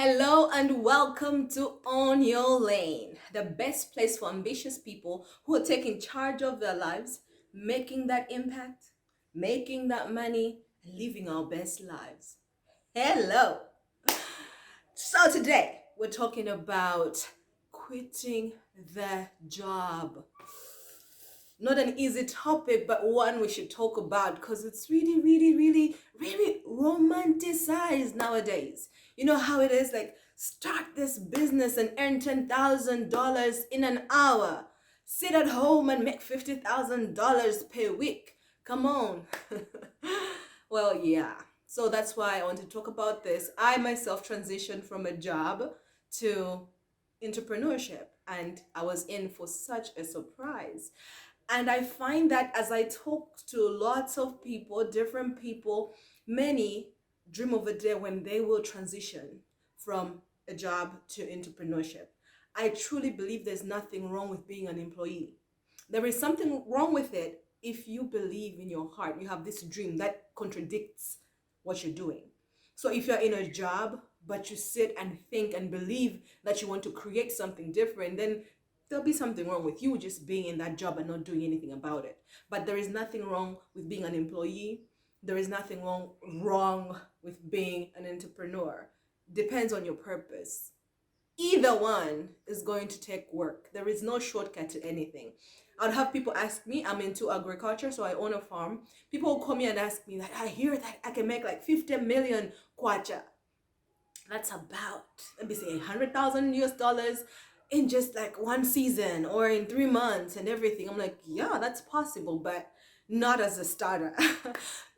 Hello and welcome to On Your Lane, the best place for ambitious people who are taking charge of their lives, making that impact, making that money, and living our best lives. Hello. So today we're talking about quitting the job. Not an easy topic, but one we should talk about because it's really romanticized nowadays. You know how it is, like start this business and earn $10,000 in an hour. Sit at home and make $50,000 per week. Come on. Well, yeah. So that's why I want to talk about this. I myself transitioned from a job to entrepreneurship, and I was in for such a surprise. And I find that as I talk to lots of people, different people, many dream of a day when they will transition from a job to entrepreneurship. I truly believe there's nothing wrong with being an employee. There is something wrong with it if you believe in your heart, you have this dream that contradicts what you're doing. So if you're in a job, but you sit and think and believe that you want to create something different, then there'll be something wrong with you just being in that job and not doing anything about it. But there is nothing wrong with being an employee. There is nothing wrong with being an entrepreneur. Depends on your purpose. Either one is going to take work. There is no shortcut to anything. I'd have people ask me, I'm into agriculture, so I own a farm. People will call me and ask me that I hear that I can make like 50 million kwacha. That's about, let me say, 100,000 US dollars in just like one season or in 3 months and everything. I'm like, yeah, that's possible, but not as a starter.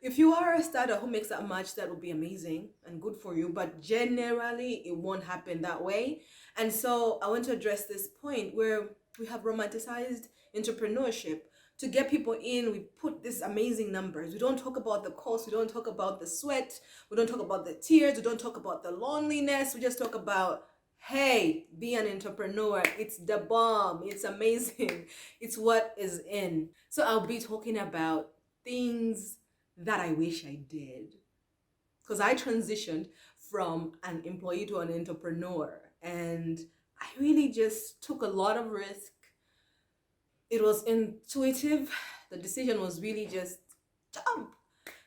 If you are a starter who makes that much, that would be amazing and good for you, but generally it won't happen that way. And so I want to address this point where we have romanticized entrepreneurship. To get people in, we put these amazing numbers. We don't talk about the cost, we don't talk about the sweat, we don't talk about the tears, we don't talk about the loneliness. We just talk about, hey, be an entrepreneur. It's the bomb. It's amazing. It's what is in. So I'll be talking about things that I wish I did. Because I transitioned from an employee to an entrepreneur. And I really just took a lot of risk. It was intuitive. The decision was really just jump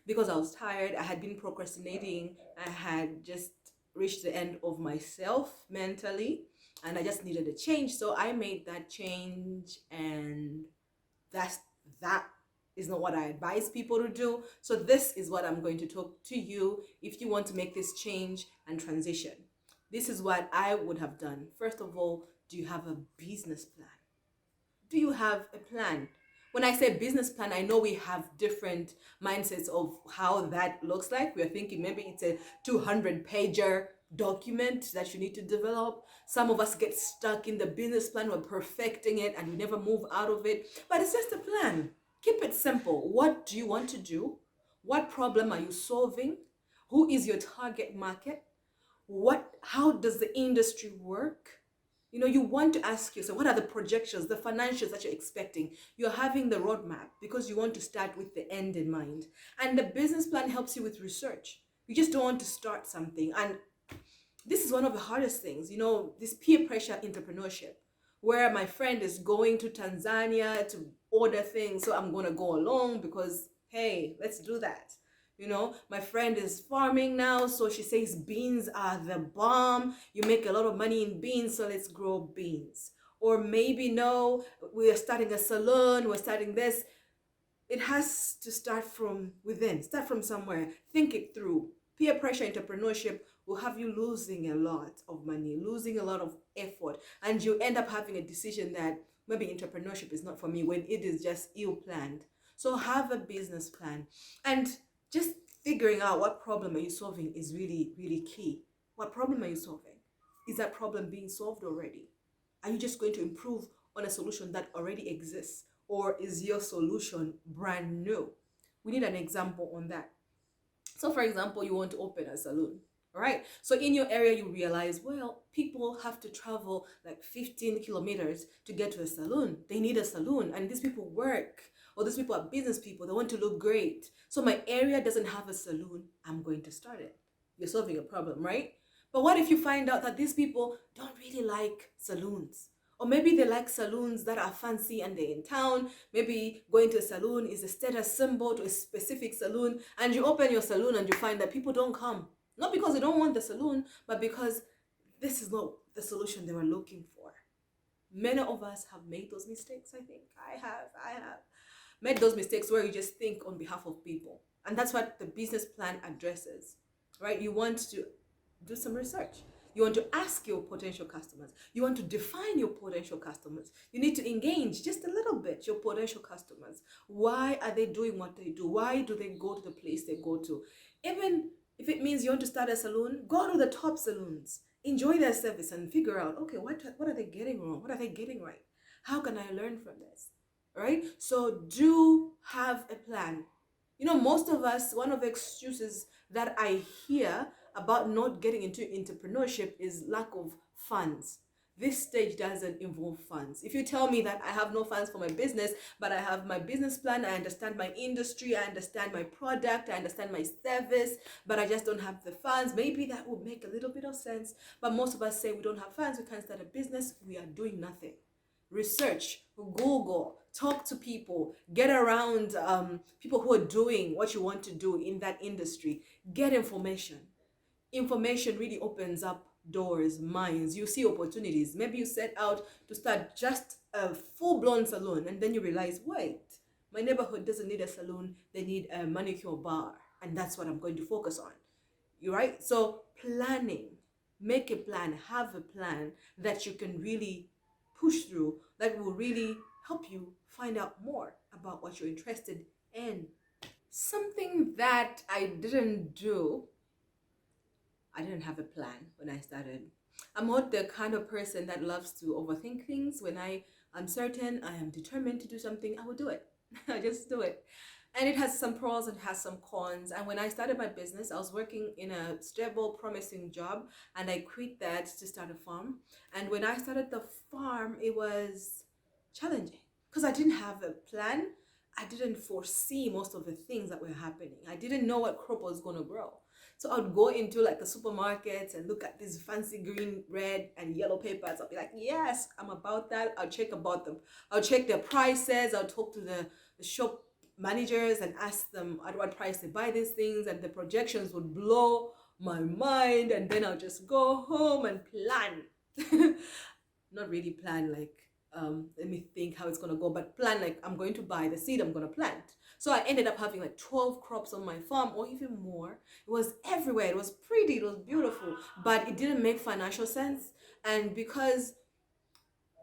because I was tired. I had been procrastinating. I had just reached the end of myself mentally and I just needed a change. So I made that change, and that's that is not what I advise people to do. So this is what I'm going to talk to you if you want to make this change and transition. This is what I would have done. First of all, do you have a business plan? Do you have a plan? When I say business plan, I know we have different mindsets of how that looks like. We're thinking maybe it's a 200-pager document that you need to develop. Some of us get stuck in the business plan, we're perfecting it and we never move out of it. But it's just a plan. Keep it simple. What do you want to do? What problem are you solving? Who is your target market? How does the industry work? You want to ask yourself, what are the projections, the financials that you're expecting? You're having the roadmap because you want to start with the end in mind. And the business plan helps you with research. You just don't want to start something. And this is one of the hardest things, this peer pressure entrepreneurship, where my friend is going to Tanzania to order things. So I'm going to go along because, hey, let's do that. My friend is farming now, so she says beans are the bomb. You make a lot of money in beans, so let's grow beans. Or maybe, no, we are starting a salon, we're starting this. It has to start from within, start from somewhere. Think it through. Peer pressure entrepreneurship will have you losing a lot of money, losing a lot of effort, and you end up having a decision that maybe entrepreneurship is not for me when it is just ill-planned. So have a business plan. And just figuring out what problem are you solving is really key. What problem are you solving? Is that problem being solved already? Are you just going to improve on a solution that already exists? Or is your solution brand new? We need an example on that. So for example, you want to open a salon. All right. So in your area, you realize, well, people have to travel like 15 kilometers to get to a salon. They need a salon, and these people work, or these people are business people. They want to look great. So my area doesn't have a salon. I'm going to start it. You're solving a problem, right? But what if you find out that these people don't really like saloons? Or maybe they like saloons that are fancy and they're in town. Maybe going to a saloon is a status symbol to a specific saloon. And you open your saloon and you find that people don't come. Not because they don't want the saloon, but because this is not the solution they were looking for. Many of us have made those mistakes, I think. I have made those mistakes where you just think on behalf of people. And that's what the business plan addresses, right? You want to do some research. You want to ask your potential customers. You want to define your potential customers. You need to engage just a little bit your potential customers. Why are they doing what they do? Why do they go to the place they go to? Even if it means you want to start a saloon, go to the top saloons. Enjoy their service and figure out, okay, what are they getting wrong? What are they getting right? How can I learn from this? Right? So do have a plan. You know, most of us, one of the excuses that I hear about not getting into entrepreneurship is lack of funds. This stage doesn't involve funds. If you tell me that I have no funds for my business, but I have my business plan, I understand my industry, I understand my product, I understand my service, but I just don't have the funds, maybe that would make a little bit of sense. But most of us say we don't have funds, we can't start a business, we are doing nothing. Research, Google, talk to people, get around people who are doing what you want to do in that industry, get information. Information really opens up doors, minds. You see opportunities. Maybe you set out to start just a full-blown salon and then you realize, wait, my neighborhood doesn't need a salon, they need a manicure bar, and that's what I'm going to focus on. You right? So planning, make a plan, have a plan that you can really push through, that will really help you find out more about what you're interested in. Something that I didn't do, I didn't have a plan when I started. I'm not the kind of person that loves to overthink things. When I am certain I am determined to do something, I will do it. I just do it. And it has some pros and has some cons. And when I started my business, I was working in a stable, promising job, and I quit that to start a farm. And when I started the farm, it was challenging because I didn't have a plan. I didn't foresee most of the things that were happening. I didn't know what crop was going to grow. So I would go into like the supermarkets and look at these fancy green, red, and yellow papers. I'll be like, yes, I'm about that. I'll check about them. I'll check their prices. I'll talk to the shop managers and ask them at what price they buy these things, and the projections would blow my mind. And then I'll just go home and plan. Not really plan like let me think how it's gonna go, but plan like I'm going to buy the seed I'm gonna plant. So I ended up having like 12 crops on my farm or even more. It was everywhere. It was pretty, it was beautiful, but it didn't make financial sense. And because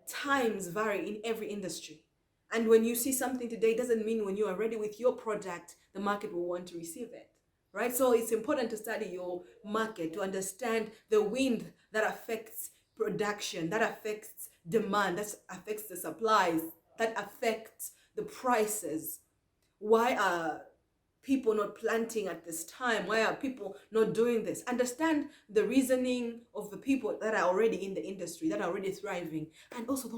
times vary in every industry. And when you see something today, doesn't mean when you are ready with your product, the market will want to receive it. Right? So it's important to study your market, to understand the wind that affects production, that affects demand, that affects the supplies, that affects the prices. Why are people not planting at this time? Why are people not doing this? Understand the reasoning of the people that are already in the industry, that are already thriving, and also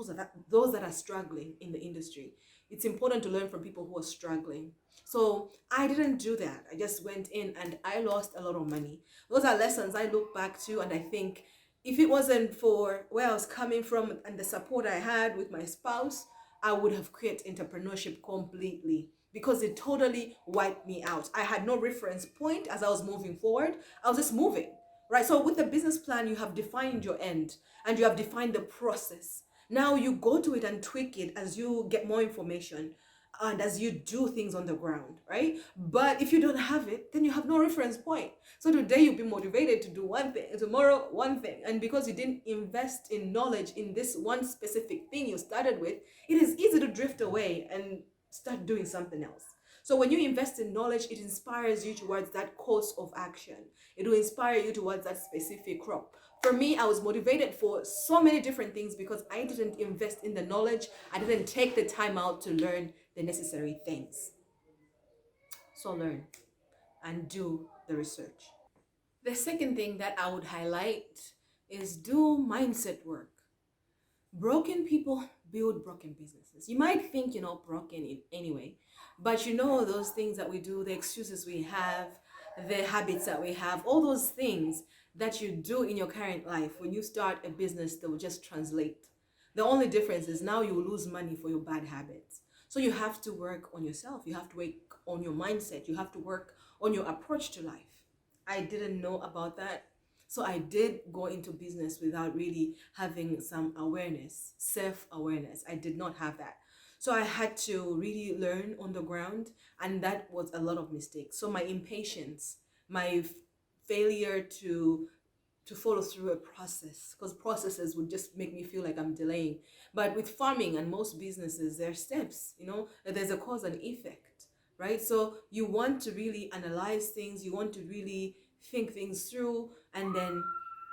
those that are struggling in the industry. It's important to learn from people who are struggling. So I didn't do that. I just went in and I lost a lot of money. Those are lessons I look back to, and I think if it wasn't for where I was coming from and the support I had with my spouse, I would have quit entrepreneurship completely because it totally wiped me out. I had no reference point as I was moving forward. I was just moving, right? So with the business plan, you have defined your end and you have defined the process. Now you go to it and tweak it as you get more information and as you do things on the ground, right? But if you don't have it, then you have no reference point. So today you'll be motivated to do one thing, and tomorrow one thing. And because you didn't invest in knowledge in this one specific thing you started with, it is easy to drift away and start doing something else. So when you invest in knowledge, it inspires you towards that course of action. It will inspire you towards that specific crop. For me, I was motivated for so many different things because I didn't invest in the knowledge. I didn't take the time out to learn the necessary things. So learn and do the research. The second thing that I would highlight is do mindset work. Broken people build broken businesses. You might think you're not broken in anyway, but you know those things that we do, the excuses we have, the habits that we have, all those things, that you do in your current life, when you start a business, they will just translate. The only difference is now you will lose money for your bad habits. So you have to work on yourself. You have to work on your mindset. You have to work on your approach to life. I didn't know about that. So I did go into business without really having some awareness, self-awareness. I did not have that. So I had to really learn on the ground, and that was a lot of mistakes. So my impatience, my failure to follow through a process, because processes would just make me feel like I'm delaying. But with farming and most businesses, there are steps, there's a cause and effect, right? So you want to really analyze things, you want to really think things through, and then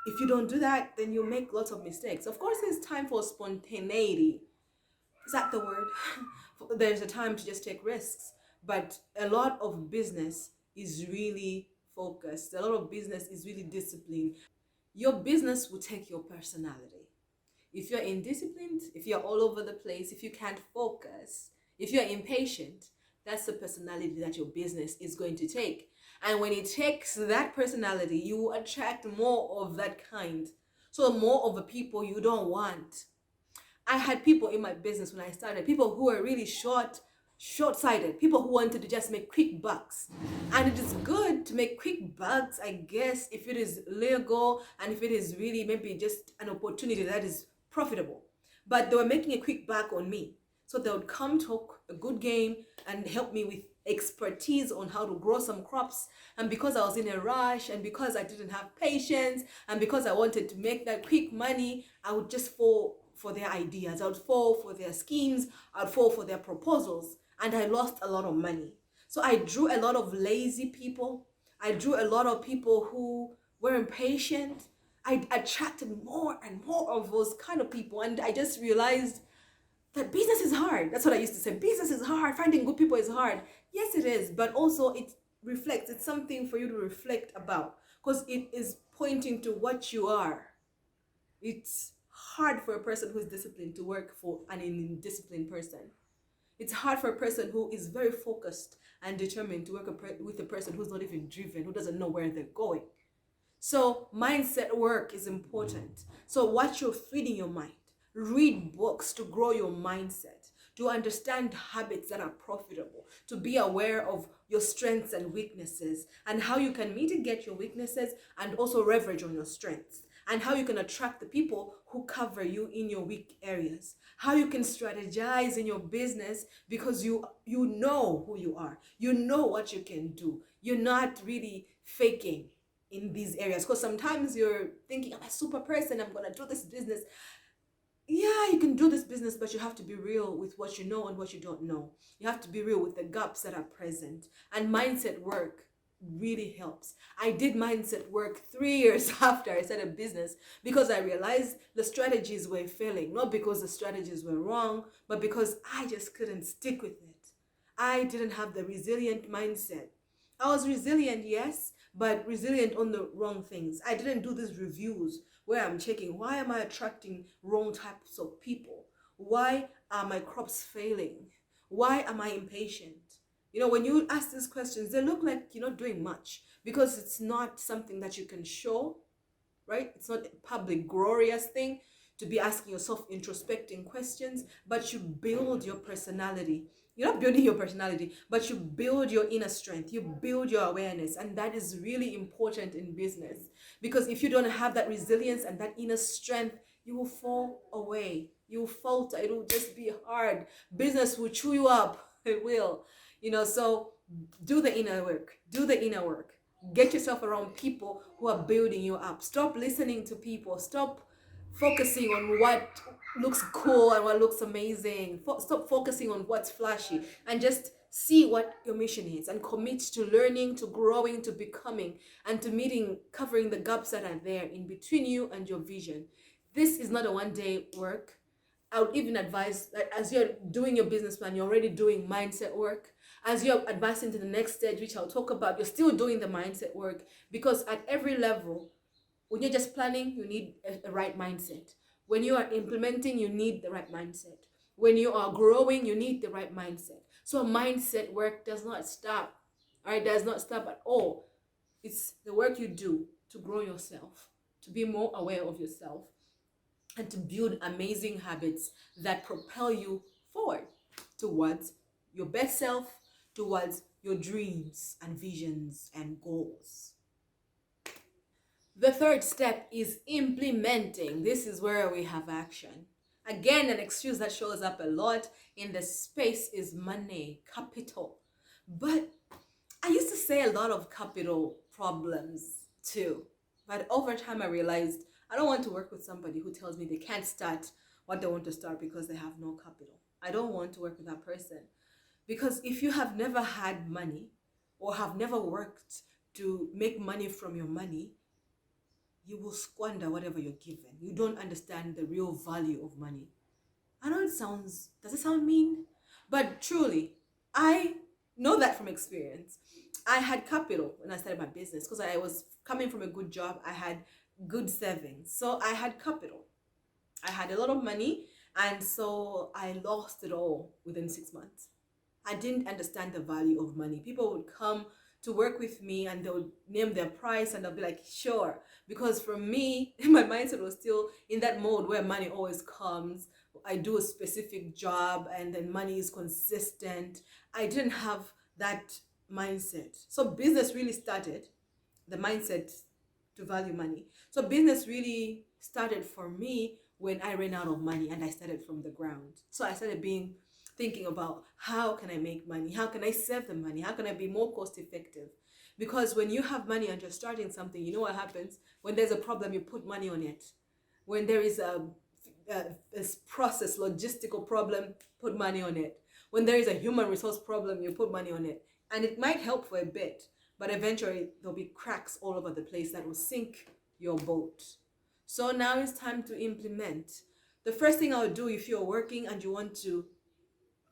if you don't do that, then you make lots of mistakes. Of course, there's time for spontaneity. Is that the word? There's a time to just take risks, but a lot of business is really focused. A lot of business is really disciplined. Your business will take your personality. If you're indisciplined, if you're all over the place, if you can't focus, if you're impatient, that's the personality that your business is going to take. And when it takes that personality, you attract more of that kind. So more of the people you don't want. I had people in my business when I started, people who were really short-sighted, people who wanted to just make quick bucks. And it is good to make quick bucks, I guess, if it is legal and if it is really maybe just an opportunity that is profitable. But they were making a quick buck on me. So they would come talk a good game and help me with expertise on how to grow some crops. And because I was in a rush and because I didn't have patience and because I wanted to make that quick money, I would just fall for their ideas. I would fall for their schemes. I would fall for their proposals. And I lost a lot of money. So I drew a lot of lazy people. I drew a lot of people who were impatient. I attracted more and more of those kind of people. And I just realized that business is hard. That's what I used to say. Business is hard. Finding good people is hard. Yes, it is. But also it reflects. It's something for you to reflect about because it is pointing to what you are. It's hard for a person who is disciplined to work for an indisciplined person. It's hard for a person who is very focused and determined to work with a person who's not even driven, who doesn't know where they're going. So mindset work is important. So watch your feeding your mind. Read books to grow your mindset, to understand habits that are profitable, to be aware of your strengths and weaknesses, and how you can mitigate your weaknesses and also leverage on your strengths, and how you can attract the people who cover you in your weak areas, how you can strategize in your business because you know who you are, you know what you can do, you're not really faking in these areas. Because sometimes you're thinking, I'm a super person, I'm gonna do this business. Yeah, you can do this business, but you have to be real with what you know and what you don't know. You have to be real with the gaps that are present. And mindset work really helps. I did mindset work 3 years after I started a business because I realized the strategies were failing, not because the strategies were wrong, but because I just couldn't stick with it. I didn't have the resilient mindset. I was resilient, yes, but resilient on the wrong things. I didn't do these reviews where I'm checking, why am I attracting wrong types of people? Why are my crops failing? Why am I impatient? When you ask these questions, they look like you're not doing much because it's not something that you can show, right? It's not a public, glorious thing to be asking yourself introspecting questions, but you build your personality. You're not building your personality, but you build your inner strength, you build your awareness, and that is really important in business because if you don't have that resilience and that inner strength, you will fall away, you will falter, it will just be hard. Business will chew you up, it will, so do the inner work, get yourself around people who are building you up. Stop listening to people, stop focusing on what looks cool and what looks amazing. Stop focusing on what's flashy and just see what your mission is and commit to learning, to growing, to becoming, and to meeting, covering the gaps that are there in between you and your vision. This is not a one-day work. I would even advise that as you're doing your business plan, you're already doing mindset work. As you're advancing to the next stage, which I'll talk about, you're still doing the mindset work because at every level, when you're just planning, you need a right mindset. When you are implementing, you need the right mindset. When you are growing, you need the right mindset. So mindset work does not stop. All right, does not stop at all. It's the work you do. to grow yourself, to be more aware of yourself, and to build amazing habits that propel you forward towards your best self, towards your dreams and visions and goals. The third step is implementing. This is where we have action. Again, an excuse that shows up a lot in the space is money, capital. But I used to say a lot of capital problems too. But over time, I realized I don't want to work with somebody who tells me they can't start what they want to start because they have no capital. I don't want to work with that person. Because if you have never had money or have never worked to make money from your money, you will squander whatever you're given. You don't understand the real value of money. I know does it sound mean? But truly, I know that from experience. I had capital when I started my business because I was coming from a good job. I had good savings. So I had capital. I had a lot of money. And so I lost it all within 6 months. I didn't understand the value of money. People would come to work with me and they would name their price and I'll be like, sure. Because for me, my mindset was still in that mode where money always comes. I do a specific job and then money is consistent. I didn't have that mindset. So business really started, the mindset to value money. So business really started for me when I ran out of money and I started from the ground. So I started thinking about how can I make money? How can I save the money? How can I be more cost effective? Because when you have money and you're starting something, you know what happens? When there's a problem, you put money on it. When there is a process, logistical problem, put money on it. When there is a human resource problem, you put money on it. And it might help for a bit, but eventually there'll be cracks all over the place that will sink your boat. So now it's time to implement. The first thing I would do if you're working and you want to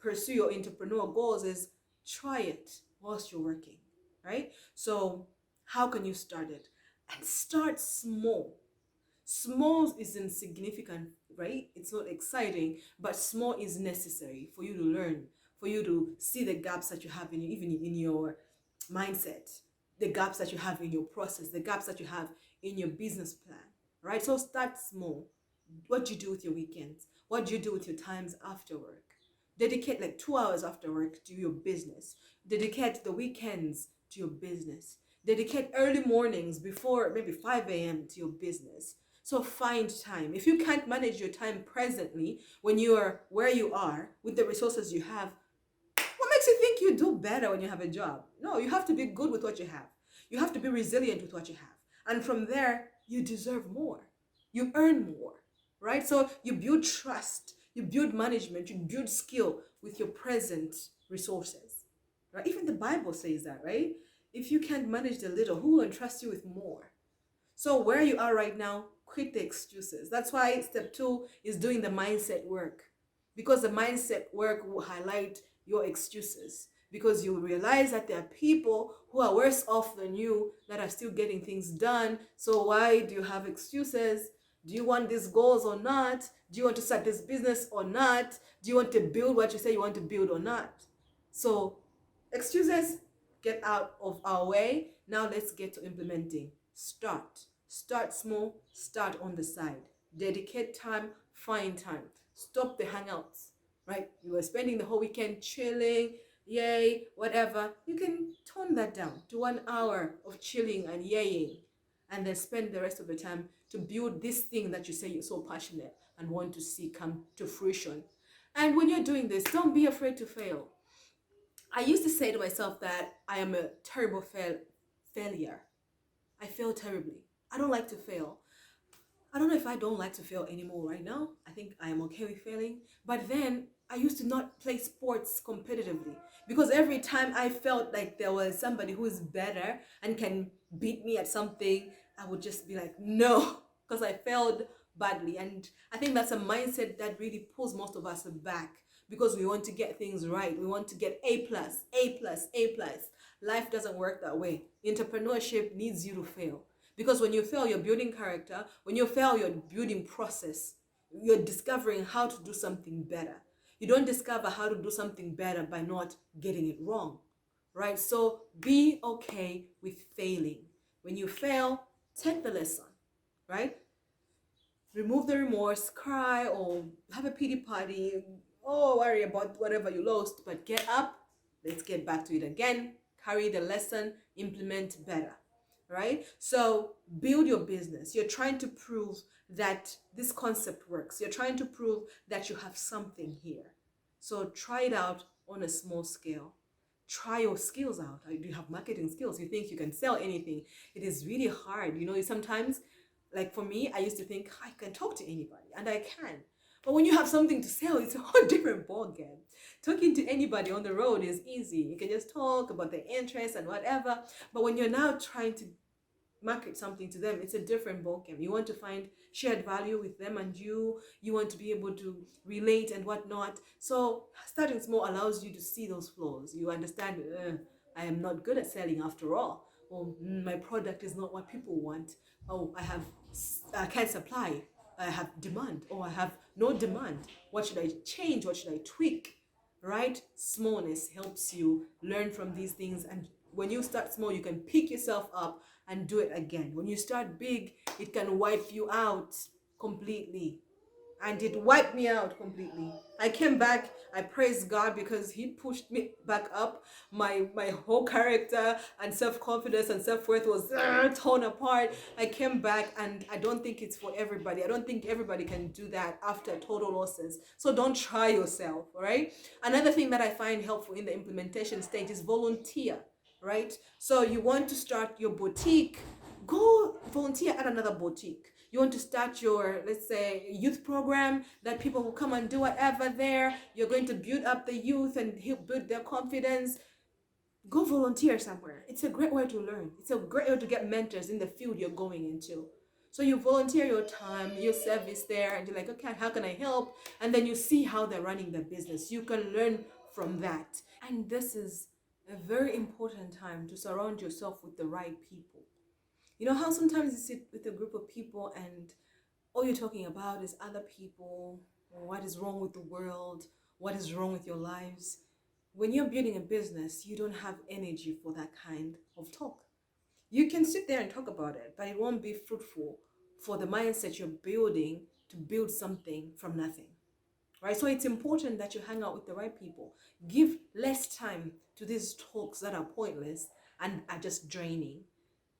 pursue your entrepreneurial goals is try it whilst you're working, right? So how can you start it? And start small. Small is insignificant, right? It's not exciting, but small is necessary for you to learn, for you to see the gaps that you have in even in your mindset, the gaps that you have in your process, the gaps that you have in your business plan, right? So start small. What do you do with your weekends? What do you do with your times after work? Dedicate like 2 hours after work to your business. Dedicate the weekends to your business. Dedicate early mornings before maybe 5 a.m. to your business. So find time. If you can't manage your time presently when you are where you are with the resources you have, what makes you think you do better when you have a job? No, you have to be good with what you have. You have to be resilient with what you have. And from there, you deserve more. You earn more, right? So you build trust, you build management, you build skill with your present resources, right? Even the Bible says that, right? If you can't manage the little, who will entrust you with more? So where you are right now, quit the excuses. That's why step 2 is doing the mindset work. Because the mindset work will highlight your excuses. Because you realize that there are people who are worse off than you that are still getting things done. So why do you have excuses? Do you want these goals or not? Do you want to start this business or not? Do you want to build what you say you want to build or not? So excuses, get out of our way. Now let's get to implementing. Start small, start on the side. Dedicate time, find time. Stop the hangouts, right? You were spending the whole weekend chilling, yay, whatever. You can tone that down to 1 hour of chilling and yaying, and then spend the rest of the time to build this thing that you say you're so passionate and want to see come to fruition. And when you're doing this, don't be afraid to fail. I used to say to myself that I am a terrible failure. I fail terribly. I don't like to fail. I don't know if I don't like to fail anymore right now. I think I am okay with failing. But then I used to not play sports competitively because every time I felt like there was somebody who is better and can beat me at something, I would just be like, no, because I failed badly. And I think that's a mindset that really pulls most of us back because we want to get things right. We want to get A plus, A plus, A plus. Life doesn't work that way. Entrepreneurship needs you to fail. Because when you fail, you're building character. When you fail, you're building process. You're discovering how to do something better. You don't discover how to do something better by not getting it wrong, right? So be okay with failing. When you fail, Take the lesson, right? Remove the remorse, cry, or have a pity party, or worry about whatever you lost, but get up, let's get back to it again, carry the lesson, implement better, right? So build your business. You're trying to prove that this concept works. You're trying to prove that you have something here. So try it out on a small scale. Try your skills out. Do you have marketing skills? You think you can sell anything? It is really hard. Sometimes, like for me, I used to think I can talk to anybody, and I can. But when you have something to sell, it's a whole different ballgame. Talking to anybody on the road is easy. You can just talk about their interests and whatever. But when you're now trying to market something to them, it's a different ballgame. You want to find shared value with them, and you want to be able to relate and whatnot. So starting small allows you to see those flaws. You understand, I am not good at selling after all, or my product is not what people want. Oh, I can't supply, I have demand, or I have no demand. What should I change? What should I tweak? Right? Smallness helps you learn from these things, and when you start small, you can pick yourself up and do it again. When you start big, it can wipe you out completely. And it wiped me out completely. I came back, I praised God because He pushed me back up. My whole character and self-confidence and self-worth was torn apart. I came back, and I don't think it's for everybody. I don't think everybody can do that after total losses. So don't try yourself, all right? Another thing that I find helpful in the implementation stage is volunteer, right? So you want to start your boutique, go volunteer at another boutique. You want to start your, let's say, youth program that people will come and do whatever there. You're going to build up the youth and build their confidence. Go volunteer somewhere. It's a great way to learn. It's a great way to get mentors in the field you're going into. So you volunteer your time, your service there, and you're like, okay, how can I help? And then you see how they're running their business. You can learn from that. And this is a very important time to surround yourself with the right people. You know how sometimes you sit with a group of people and all you're talking about is other people, or what is wrong with the world, what is wrong with your lives. When you're building a business, you don't have energy for that kind of talk. You can sit there and talk about it, but it won't be fruitful for the mindset you're building to build something from nothing. Right? So it's important that you hang out with the right people. Give less time to these talks that are pointless and are just draining.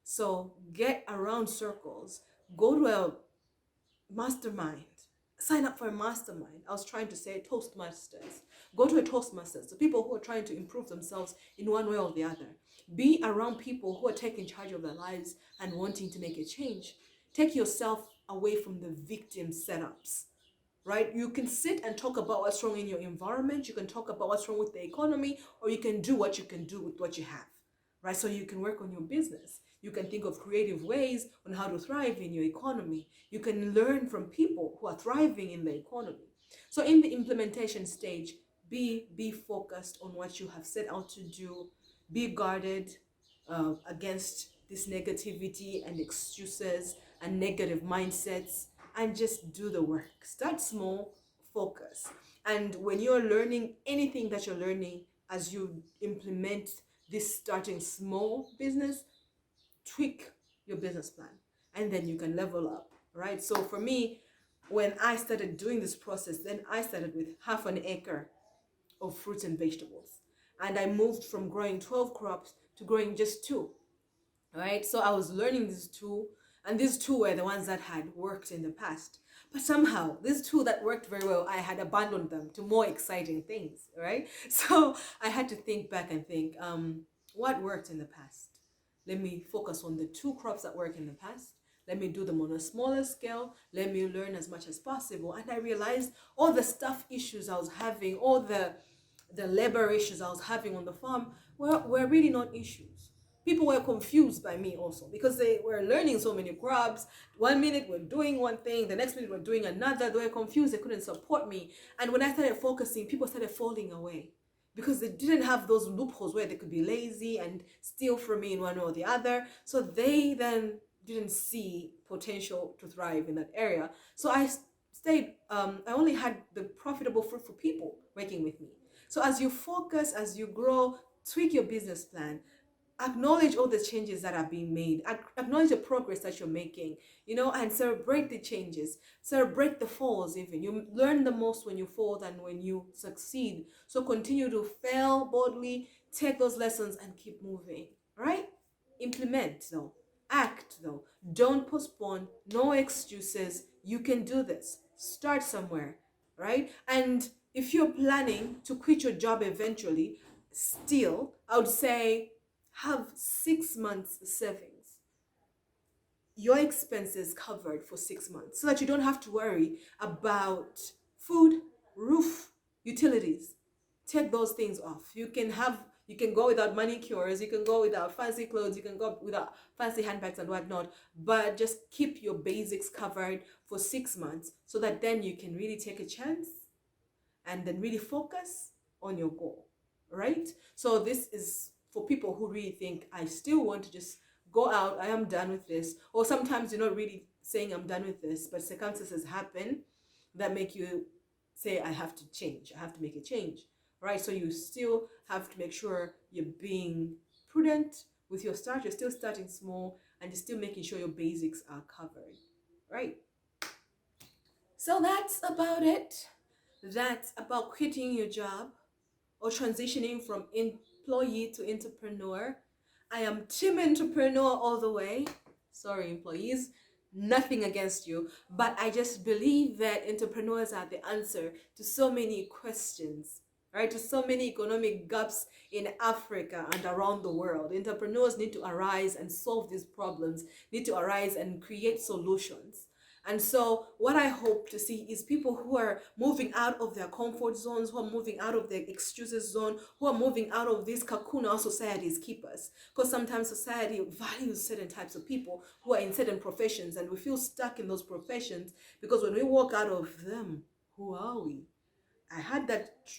So get around circles, go to a mastermind, sign up for a mastermind. I was trying to say Toastmasters. Go to a Toastmasters, the people who are trying to improve themselves in one way or the other. Be around people who are taking charge of their lives and wanting to make a change. Take yourself away from the victim setups, right? You can sit and talk about what's wrong in your environment. You can talk about what's wrong with the economy, or you can do what you can do with what you have, right? So you can work on your business. You can think of creative ways on how to thrive in your economy. You can learn from people who are thriving in the economy. So in the implementation stage, be focused on what you have set out to do. Be guarded against this negativity and excuses and negative mindsets, and just do the work. Start small, focus. And when you're learning anything that you're learning as you implement this starting small business, tweak your business plan, and then you can level up, right? So for me, when I started doing this process, then I started with half an acre of fruits and vegetables, and I moved from growing 12 crops to growing just two, right? So I was learning these two, and these two were the ones that had worked in the past. But somehow, these two that worked very well, I had abandoned them to more exciting things, right? So I had to think back and think, what worked in the past? Let me focus on the two crops that work in the past. Let me do them on a smaller scale. Let me learn as much as possible. And I realized all the staff issues I was having, all the labor issues I was having on the farm were really not issues. People were confused by me also because they were learning so many crops. 1 minute we're doing one thing, the next minute we're doing another. They were confused, they couldn't support me. And when I started focusing, people started falling away because they didn't have those loopholes where they could be lazy and steal from me in one way or the other. So they then didn't see potential to thrive in that area. So I stayed, I only had the profitable, fruitful people working with me. So as you focus, as you grow, tweak your business plan. acknowledge all the changes that are being made. Acknowledge the progress that you're making, and celebrate the changes. Celebrate the falls even. You learn the most when you fall than when you succeed. So continue to fail boldly, take those lessons and keep moving, right? Implement though. Act though. Don't postpone. No excuses. You can do this. Start somewhere, right? And if you're planning to quit your job eventually, still, I would say have 6 months savings, your expenses covered for 6 months, so that you don't have to worry about food, roof, utilities. Take those things off. You can go without manicures, you can go without fancy clothes, you can go without fancy handbags and whatnot, but just keep your basics covered for 6 months, so that then you can really take a chance and then really focus on your goal, right? So this is for people who really think, I still want to just go out, I am done with this. Or sometimes you're not really saying I'm done with this, but circumstances happen that make you say, I have to change, I have to make a change, right? So you still have to make sure you're being prudent with your start. You're still starting small and you're still making sure your basics are covered, right? So that's about it. That's about quitting your job or transitioning from employee to entrepreneur. I am team entrepreneur all the way. Sorry, employees, nothing against you, but I just believe that entrepreneurs are the answer to so many questions, right? To so many economic gaps in Africa and around the world. Entrepreneurs need to arise and solve these problems, need to arise and create solutions. And so, what I hope to see is people who are moving out of their comfort zones, who are moving out of their excuses zone, who are moving out of these cocoon our societies keep us. Because sometimes society values certain types of people who are in certain professions, and we feel stuck in those professions because when we walk out of them, who are we? I had that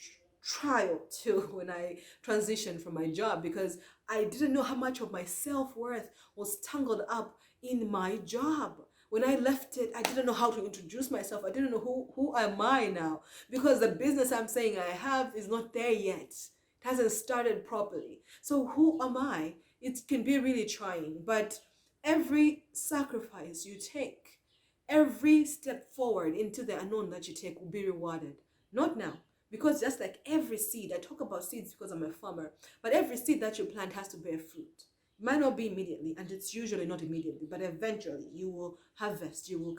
trial too when I transitioned from my job, because I didn't know how much of my self-worth was tangled up in my job. When I left it, I didn't know how to introduce myself. I didn't know who am I now, because the business I'm saying I have is not there yet. It hasn't started properly. So who am I? It can be really trying, but every sacrifice you take, every step forward into the unknown that you take will be rewarded. Not now, because just like every seed, I talk about seeds because I'm a farmer, but every seed that you plant has to bear fruit. It might not be immediately, and it's usually not immediately, but eventually you will harvest. You will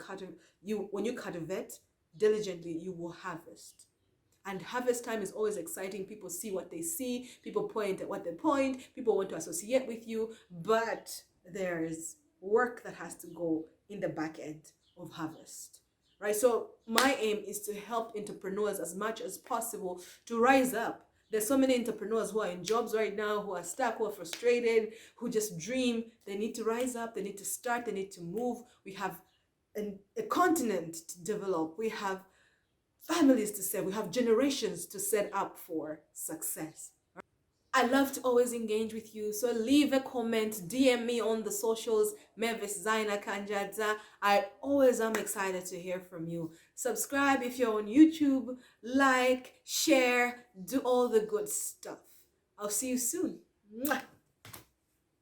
when you cultivate diligently, you will harvest. And harvest time is always exciting. People see what they see, people point at what they point, people want to associate with you, but there's work that has to go in the back end of harvest. Right? So my aim is to help entrepreneurs as much as possible to rise up. There's so many entrepreneurs who are in jobs right now, who are stuck, who are frustrated, who just dream. They need to rise up, they need to start, they need to move. We have a continent to develop. We have families to save. We have generations to set up for success. I love to always engage with you. So leave a comment, DM me on the socials, Mavis Zaina Kanjadza. I always am excited to hear from you. Subscribe if you're on YouTube, like, share, do all the good stuff. I'll see you soon. Mwah.